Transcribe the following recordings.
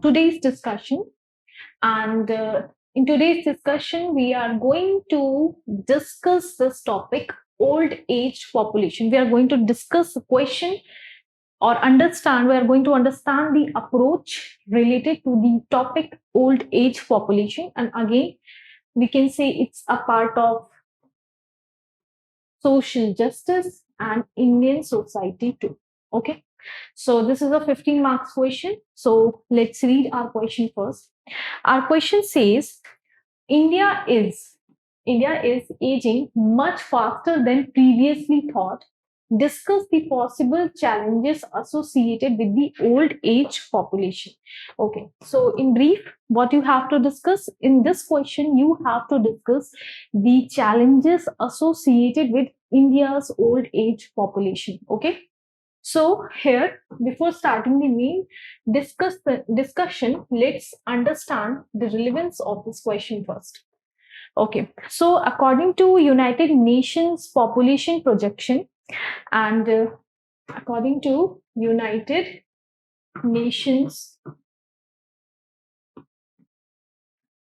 today's discussion. And in today's discussion, we are going to discuss this topic, old age population. We are going to discuss the question or we are going to understand the approach related to the topic old age population. And again, we can say it's a part of social justice and Indian society too. Okay. So this is a 15 marks question. So let's read our question first. Our question says, India is India is aging much faster than previously thought. Discuss the possible challenges associated with the old age population. Okay, so in brief, what you have to discuss in this question, you have to discuss the challenges associated with India's old age population. Okay, so here, before starting the main discussion, let's understand the relevance of this question first. Okay, so according to United Nations population projection, and according to United Nations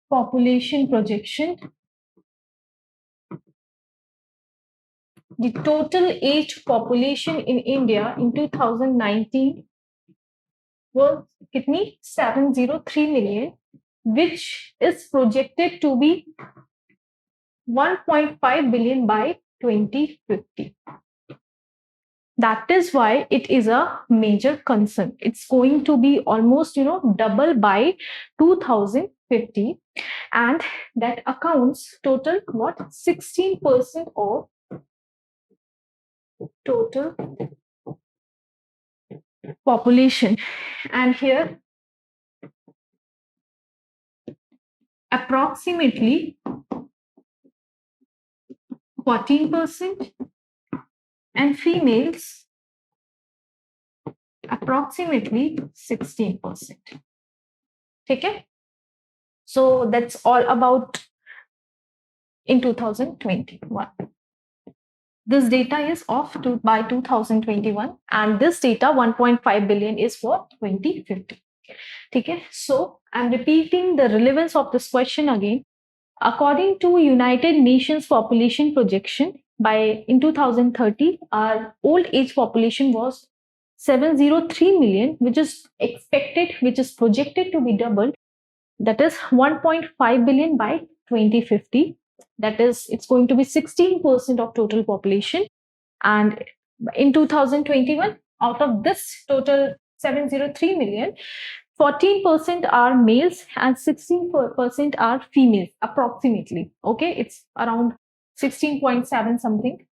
population projection, the total age population in India in 2019 was 703 million, which is projected to be 1.5 billion by 2050. That is why it is a major concern. It's going to be almost, double by 2050, and that accounts total 16% of total population. And here approximately 14%, and females approximately 16%. Okay, so that's all about in 2021. This data is by 2021, and this data 1.5 billion is for 2050. Okay, so I'm repeating the relevance of this question again. According to United Nations population projection, in 2030, our old age population was 703 million, which is projected to be doubled. That is 1.5 billion by 2050. That is, it's going to be 16% of total population. And in 2021, out of this total 703 million, 14% are males and 16% are females, approximately. Okay, it's around 16.7 something.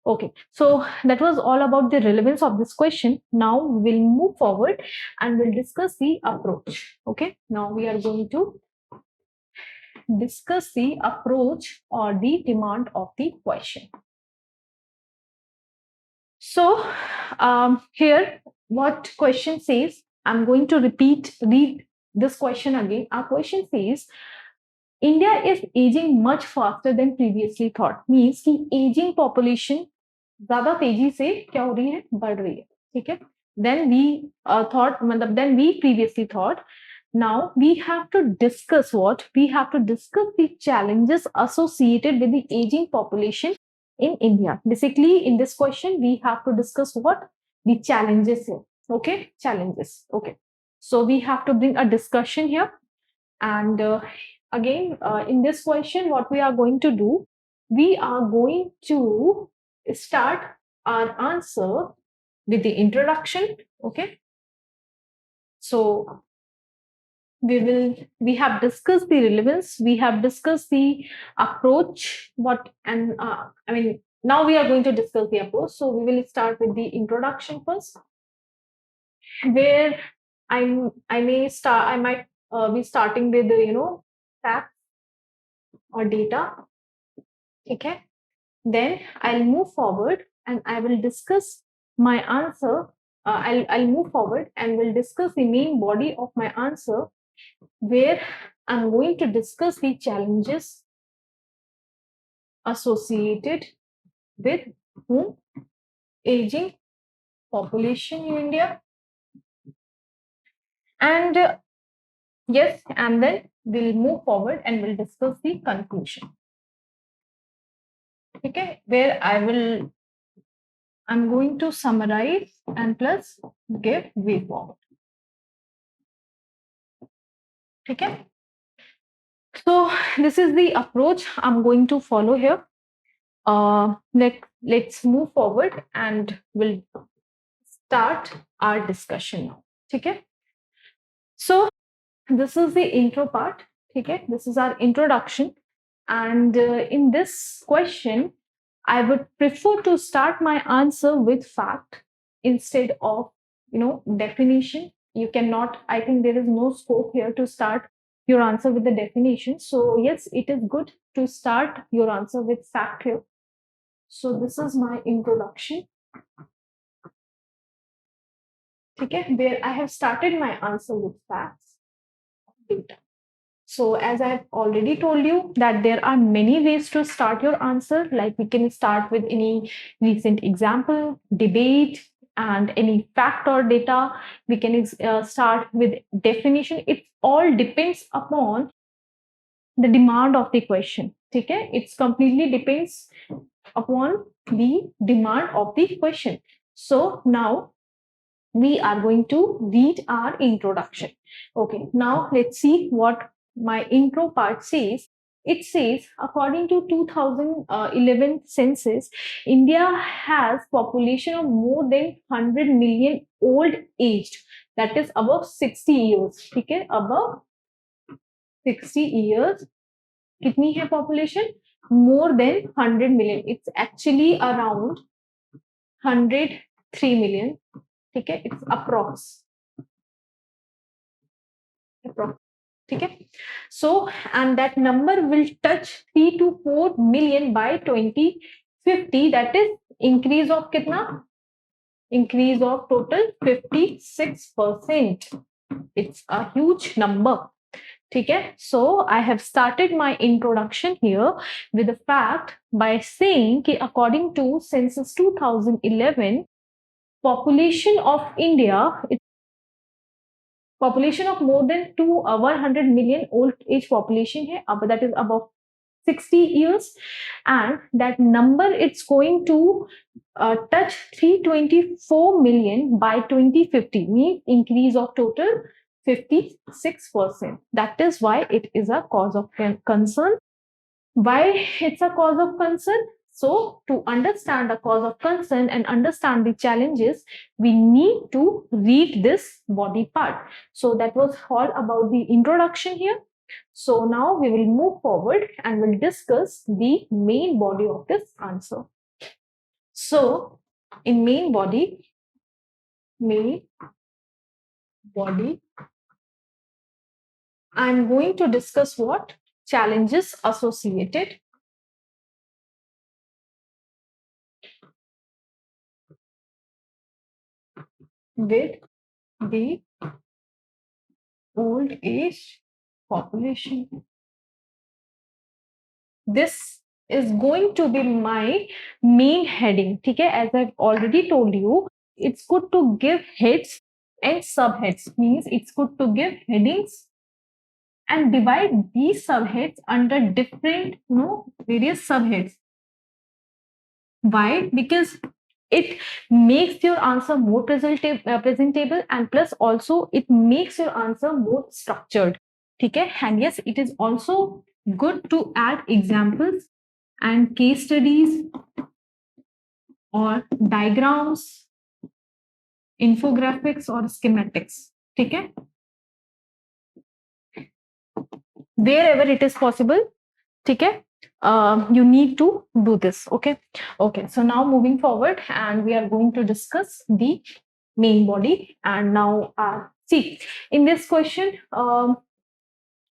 Okay, so that was all about the relevance of this question. Now we'll move forward and we'll discuss the approach. Okay, now we are going to discuss the approach or the demand of the question. So here, what question says, I'm going to read this question again. Our question says, India is aging much faster than previously thought. Means कि aging population ज़्यादा तेजी से क्या हो रही है, बढ़ रही है. ठीक है? Then we previously thought. Now we have to discuss what? We have to discuss the challenges associated with the aging population in India. Basically, in this question, we have to discuss what? The challenges here. Okay? Challenges. Okay. So we have to bring a discussion here. And again, in this question, what we are going to do, we are going to start our answer with the introduction. Okay. So we have discussed the relevance, we have discussed the approach, now we are going to discuss the approach. So we will start with the introduction first, where I might be starting with the facts or data. Okay, then I'll move forward and I will discuss my answer. I'll move forward and we'll discuss the main body of my answer, where I'm going to discuss the challenges associated with aging population in India. And Yes, and then we'll move forward and we'll discuss the conclusion. Okay, where I'm going to summarize and plus give way forward. Okay. So this is the approach I'm going to follow here. Let's move forward and we'll start our discussion now. Okay. So this is the intro part. Okay. This is our introduction. And in this question, I would prefer to start my answer with fact instead of, definition. You cannot, I think there is no scope here to start your answer with the definition. So yes, it is good to start your answer with fact here. So this is my introduction. Okay, where I have started my answer with facts. Data. So as I have already told you that there are many ways to start your answer. Like we can start with any recent example, debate, and any fact or data. We can start with definition. It all depends upon the demand of the question. Okay, it's completely depends upon the demand of the question. So now we are going to read our introduction. Okay, now let's see what my intro part says. It says, according to 2011 census, India has population of more than 100 million old aged, that is above 60 years. Okay, above 60 years. Kitni hai population? More than 100 million. It's actually around 103 million. Okay, it's approx. Okay, so and that number will touch 3 to 4 million by 2050. That is increase of kitna? Increase of total 56%. It's a huge number. Okay, so I have started my introduction here with the fact by saying that according to census 2011, population of India, population of more than 100 million old age population hai, that is above 60 years, and that number it's going to touch 324 million by 2050, means increase of total 56%. That is why it is a cause of concern. Why it's a cause of concern? So to understand the cause of concern and understand the challenges, we need to read this body part. So that was all about the introduction here. So now we will move forward and we'll discuss the main body of this answer. So in main body, I'm going to discuss what? Challenges associated with the old age population. This is going to be my main heading. Okay, as I've already told you, it's good to give heads and subheads. Means it's good to give headings and divide these subheads under different, various subheads. Why? Because it makes your answer more presentable, and plus also it makes your answer more structured. Okay, and yes, it is also good to add examples and case studies or diagrams, infographics or schematics. Okay, wherever it is possible. Okay, you need to do this. Okay, so now moving forward, and we are going to discuss the main body. And now see, in this question,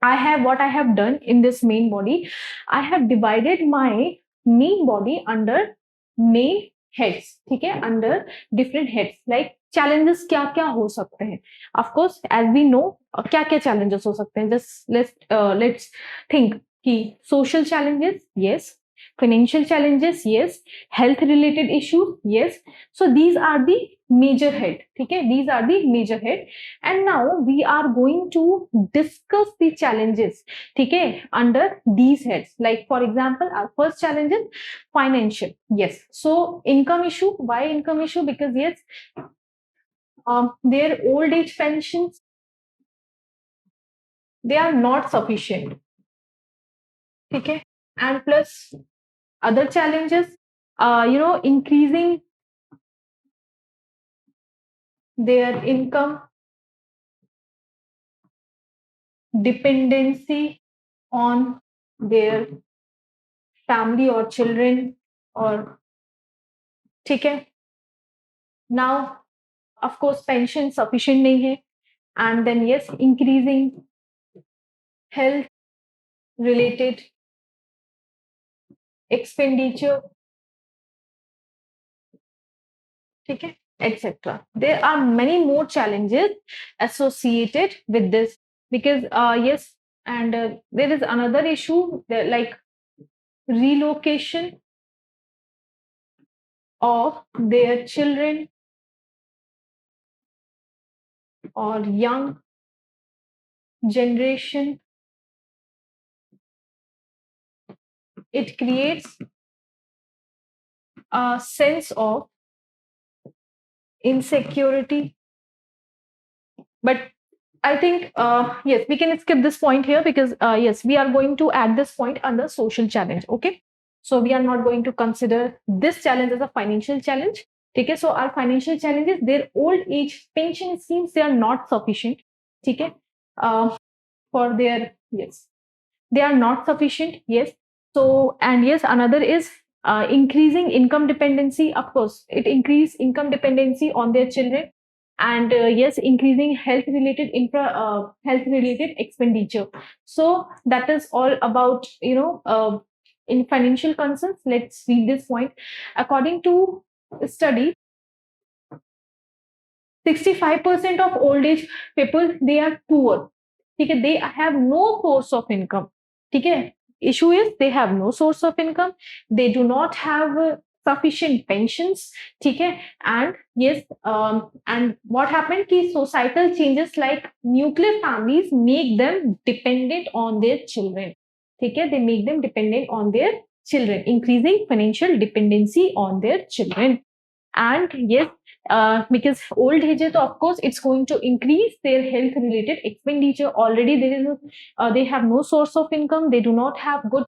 I have done in this main body. I have divided my main body under main heads. ठीक है, under different heads. Like challenges क्या क्या हो सकते हैं. Of course, as we know, क्या क्या challenges हो सकते हैं. Just let's think कि social challenges, yes. Financial challenges, yes. Health related issues, yes. So these are the major head. ठीक है, these are the major head. And now we are going to discuss the challenges, ठीक है, under these heads. Like for example, our first challenge is financial. Yes, so income issue. Why income issue? Because yes, their old age pensions, they are not sufficient. ठीक है, and plus other challenges, increasing their income dependency on their family or children, or ठीक है. Now of course pension sufficient नहीं है, and then yes, increasing health related expenditure, ठीक है, etc. There are many more challenges associated with this, because yes, and there is another issue like relocation of their children or young generation. It creates a sense of insecurity. But I think yes, we can skip this point here, because yes, we are going to add this point under social challenge. Okay, so we are not going to consider this challenge as a financial challenge. Okay, so our financial challenges, their old age pension schemes, they are not sufficient. Okay, for their, yes, they are not sufficient. Yes, so, and yes, another is increasing income dependency. Of course, it increase income dependency on their children, and yes, increasing health related health related expenditure. So that is all about, in financial concerns. Let's read this point. According to study, 65% of old age people, they are poor. ठीक है, they have no source of income. ठीक है, issue is they have no source of income, they do not have sufficient pensions. ठीक है, and yes, and what happened कि societal changes like nuclear families make them dependent on their children. ठीक है, they make them dependent on their children, increasing financial dependency on their children. And yes, because old ages, of course, it's going to increase their health related expenditure. Already there is they have no source of income, they do not have good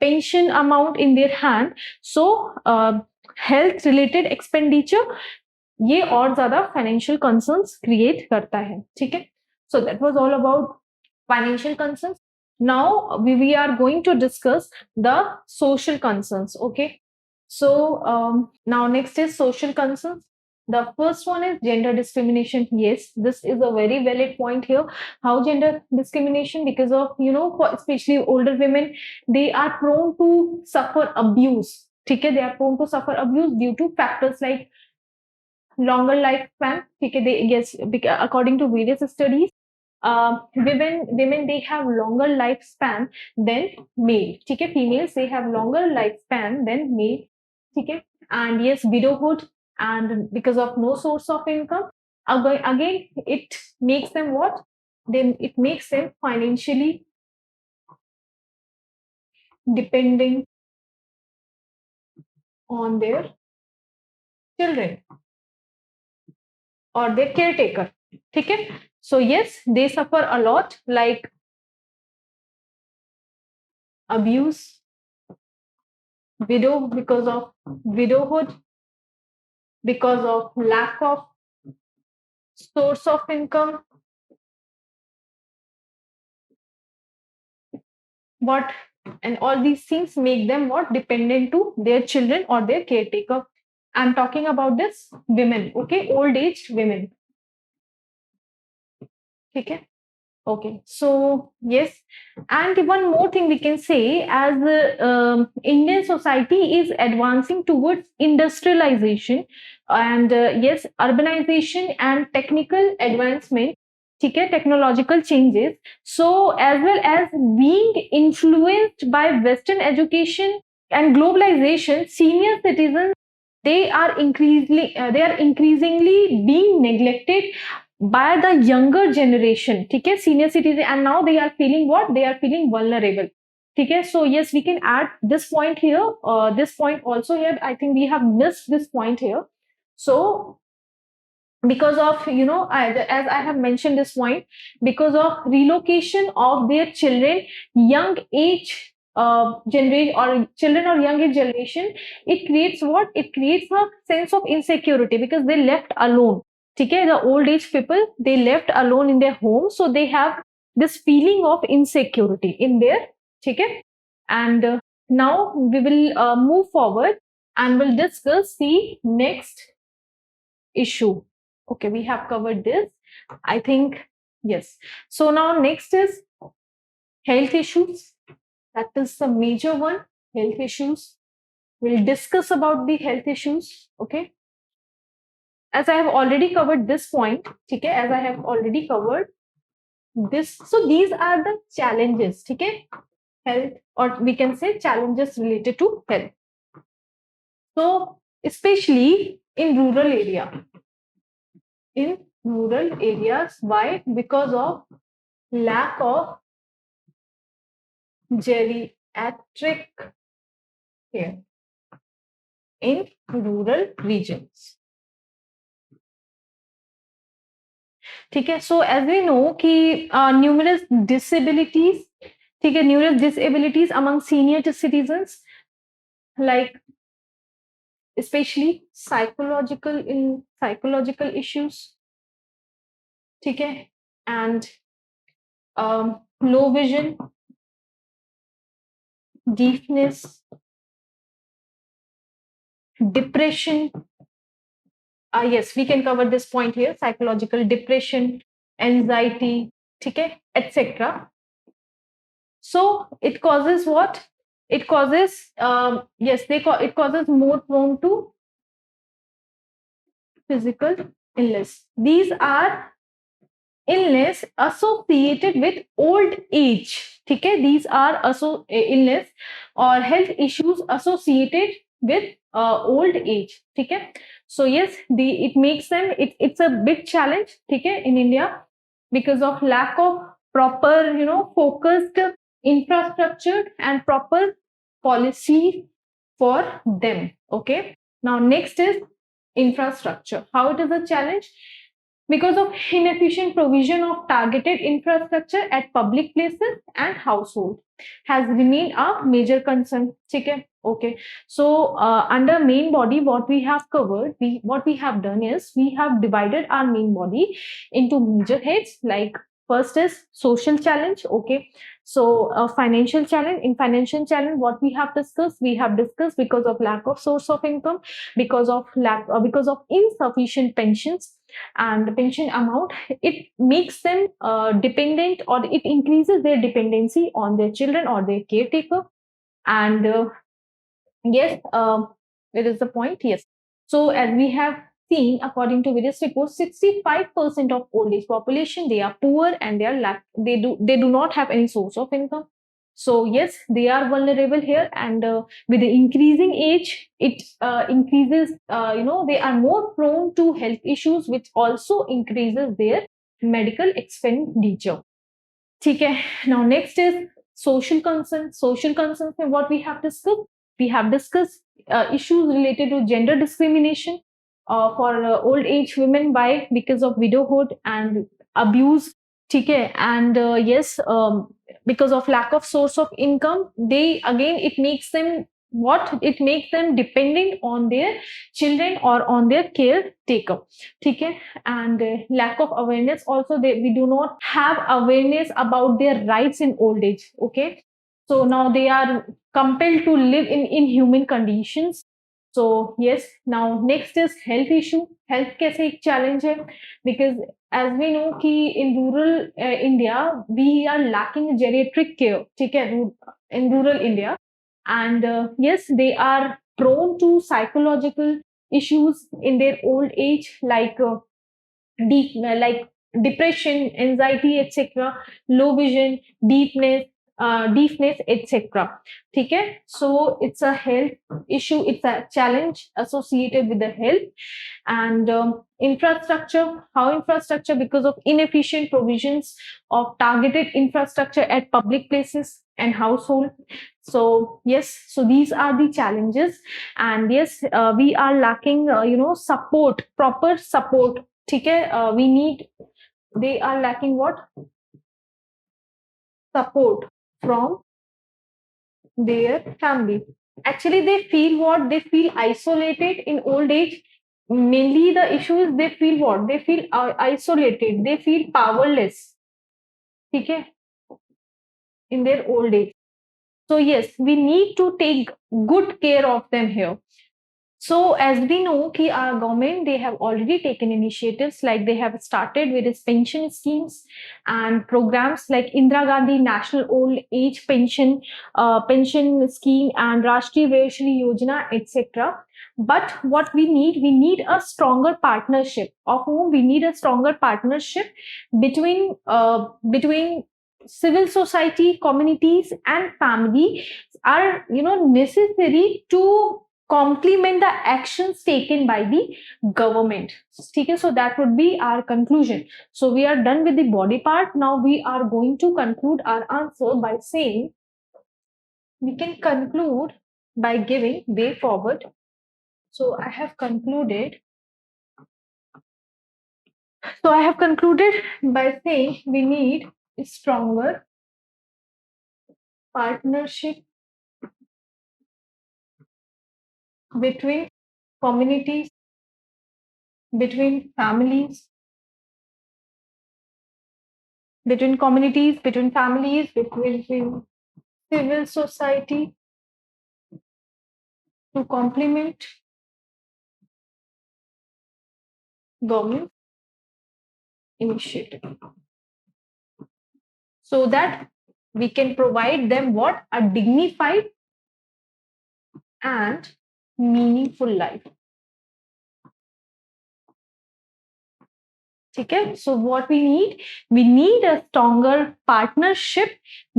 pension amount in their hand. So health related expenditure, ये और ज्यादा financial concerns create करता है. ठीक है, so that was all about financial concerns. Now we are going to discuss the social concerns. Okay, so now next is social concerns. The first one is gender discrimination. Yes, this is a very valid point here. How gender discrimination? Because of, for especially older women, they are prone to suffer abuse. ठीक है, they are prone to suffer abuse due to factors like longer lifespan. ठीक है, they, yes, according to various studies, women they have longer lifespan than male. ठीक है, females they have longer lifespan than male. ठीक है, and yes, widowhood, and because of no source of income, again it makes them what? Then it makes them financially depending on their children or their caretaker. ठीक है, so yes, they suffer a lot, like abuse, widow, because of widowhood, because of lack of source of income. What? And all these things make them what? Dependent to their children or their caretaker. I'm talking about this women. Okay, old aged women. Okay. Okay, so yes, and one more thing we can say, as Indian society is advancing towards industrialization, and yes, urbanization and technical advancement, ठीक है, technological changes. So as well as being influenced by Western education and globalization, senior citizens they are increasingly being neglected by the younger generation, okay, senior citizen, and now they are feeling what? They are feeling vulnerable. Okay, so yes, we can add this point here, this point also here. I think we have missed this point here. So because of, as I have mentioned this point, because of relocation of their children, young age generation, or children or young age generation, it creates what? It creates a sense of insecurity because they left alone. Okay, the old age people, they left alone in their home, so they have this feeling of insecurity in their. Okay, and now we will move forward and we'll discuss the next issue. Okay, we have covered this, I think. Yes. So now next is health issues. That is the major one. Health issues. We'll discuss about the health issues. Okay. As I have already covered this point, okay, as I have already covered this. So these are the challenges, okay, health, or we can say challenges related to health. So especially in rural area, in rural areas. Why? Because of lack of geriatric care in rural regions. ठीक है, so as we know कि numerous disabilities, ठीक है, numerous disabilities among senior citizens, like especially psychological issues, ठीक है, and low vision, deafness, depression. Yes, we can cover this point here: psychological depression, anxiety, okay, etc. So it causes what? It causes yes, it causes more prone to physical illness. These are illness associated with old age. Okay, these are illness or health issues associated with old age. Okay, so yes, it makes them, it's a big challenge, okay, in India, because of lack of proper, focused infrastructure and proper policy for them. Okay, now next is infrastructure. How it is a challenge? Because of inefficient provision of targeted infrastructure at public places and household has remained a major concern. Okay, so under main body, what we have covered, what we have done is we have divided our main body into major heads. Like first is social challenge. Okay, so financial challenge. In financial challenge, what we have discussed because of lack of source of income, because of because of insufficient pensions and the pension amount, it makes them dependent, or it increases their dependency on their children or their caretaker. And yes, where is the point? Yes. So as we have seen, according to various reports, 65% of old age population, they are poor and they do not have any source of income. So yes, they are vulnerable here, and with the increasing age, it increases. They are more prone to health issues, which also increases their medical expenditure. Okay. Now next is social concerns. Social concerns. What we have discussed? We have discussed issues related to gender discrimination for old age women by because of widowhood and abuse. Okay, and yes, because of lack of source of income, it makes them what? It makes them dependent on their children or on their caretaker. Okay, and lack of awareness also. We do not have awareness about their rights in old age. Okay, so now they are compelled to live in inhuman conditions. So yes, now next is health issue. Health कैसे एक challenge है? Because as we know कि in rural India we are lacking geriatric care. ठीक है, in rural India, and yes, they are prone to psychological issues in their old age, like like depression, anxiety, etc., low vision, deafness, deafness, etc. ठीक है, so it's a health issue, it's a challenge associated with the health. And infrastructure, how infrastructure, because of inefficient provisions of targeted infrastructure at public places and household. So yes, so these are the challenges. And yes, we are lacking support, proper support. ठीक है, we need, they are lacking what? Support from their family. Actually, they feel what? They feel isolated in old age. Mainly the issue is they feel what? They feel isolated, they feel powerless, okay, in their old age. So yes, we need to take good care of them here. So as we know, ki our government, they have already taken initiatives, like they have started with its pension schemes and programs like Indira Gandhi National Old Age Pension Scheme and Rashtriya Vayashri Yojana, etc. But what we need a stronger partnership. Of whom we need a stronger partnership between civil society, communities, and family are necessary to complement the actions taken by the government. Okay, so that would be our conclusion. So we are done with the body part. Now we are going to conclude our answer by saying, we can conclude by giving way forward. So I have concluded. So I have concluded by saying we need a stronger partnership between communities, between families, between communities, between families, between civil society, to complement government initiative, so that we can provide them what? A dignified and meaningful life. Okay, so what we need a stronger partnership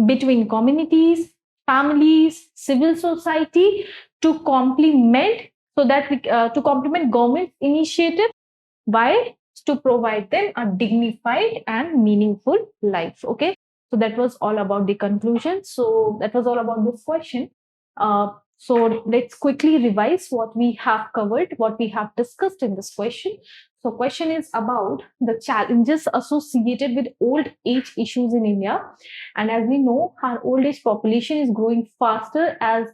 between communities, families, civil society to complement, so that we to complement government initiative by to provide them a dignified and meaningful life. Okay, so that was all about the conclusion. So that was all about this question. So let's quickly revise what we have covered, what we have discussed in this question. So question is about the challenges associated with old age issues in India. And as we know, our old age population is growing faster as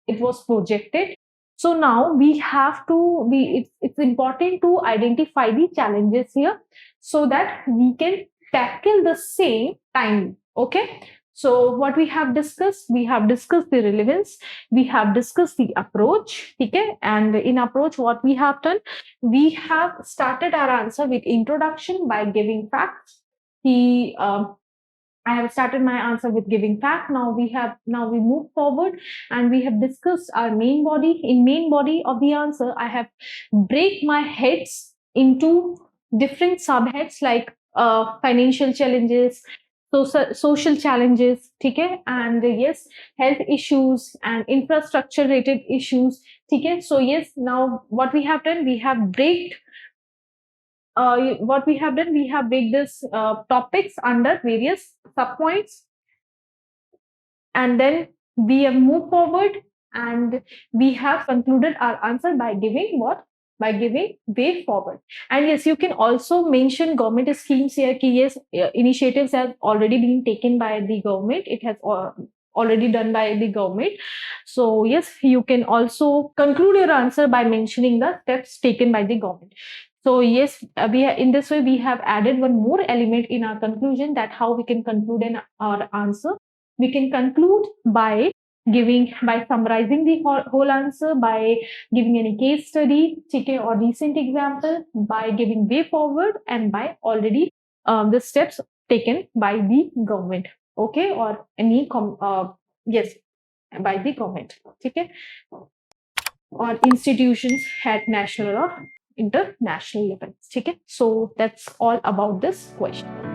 it was projected. So now we have to be, it's important to identify the challenges here so that we can tackle the same time. Okay. So what we have discussed the relevance, we have discussed the approach, okay? And in approach, what we have done, we have started our answer with introduction by giving facts. I have started my answer with giving fact. Now we move forward and we have discussed our main body. In main body of the answer, I have break my heads into different subheads like financial challenges, social challenges, okay, and yes, health issues and infrastructure related issues, okay. So yes, now what we have done, we have break this topics under various subpoints, and then we have moved forward and we have concluded our answer by giving what? By giving way forward. And yes, you can also mention government schemes here. Yes, initiatives have already been taken by the government. It has already done by the government. So yes, you can also conclude your answer by mentioning the steps taken by the government. So yes, in this way we have added one more element in our conclusion, that how we can conclude our answer. We can conclude by summarizing the whole answer, by giving any case study, okay, or recent example, by giving way forward, and by already the steps taken by the government, okay, or any yes, by the government, okay, or institutions at national or international level, okay. So that's all about this question.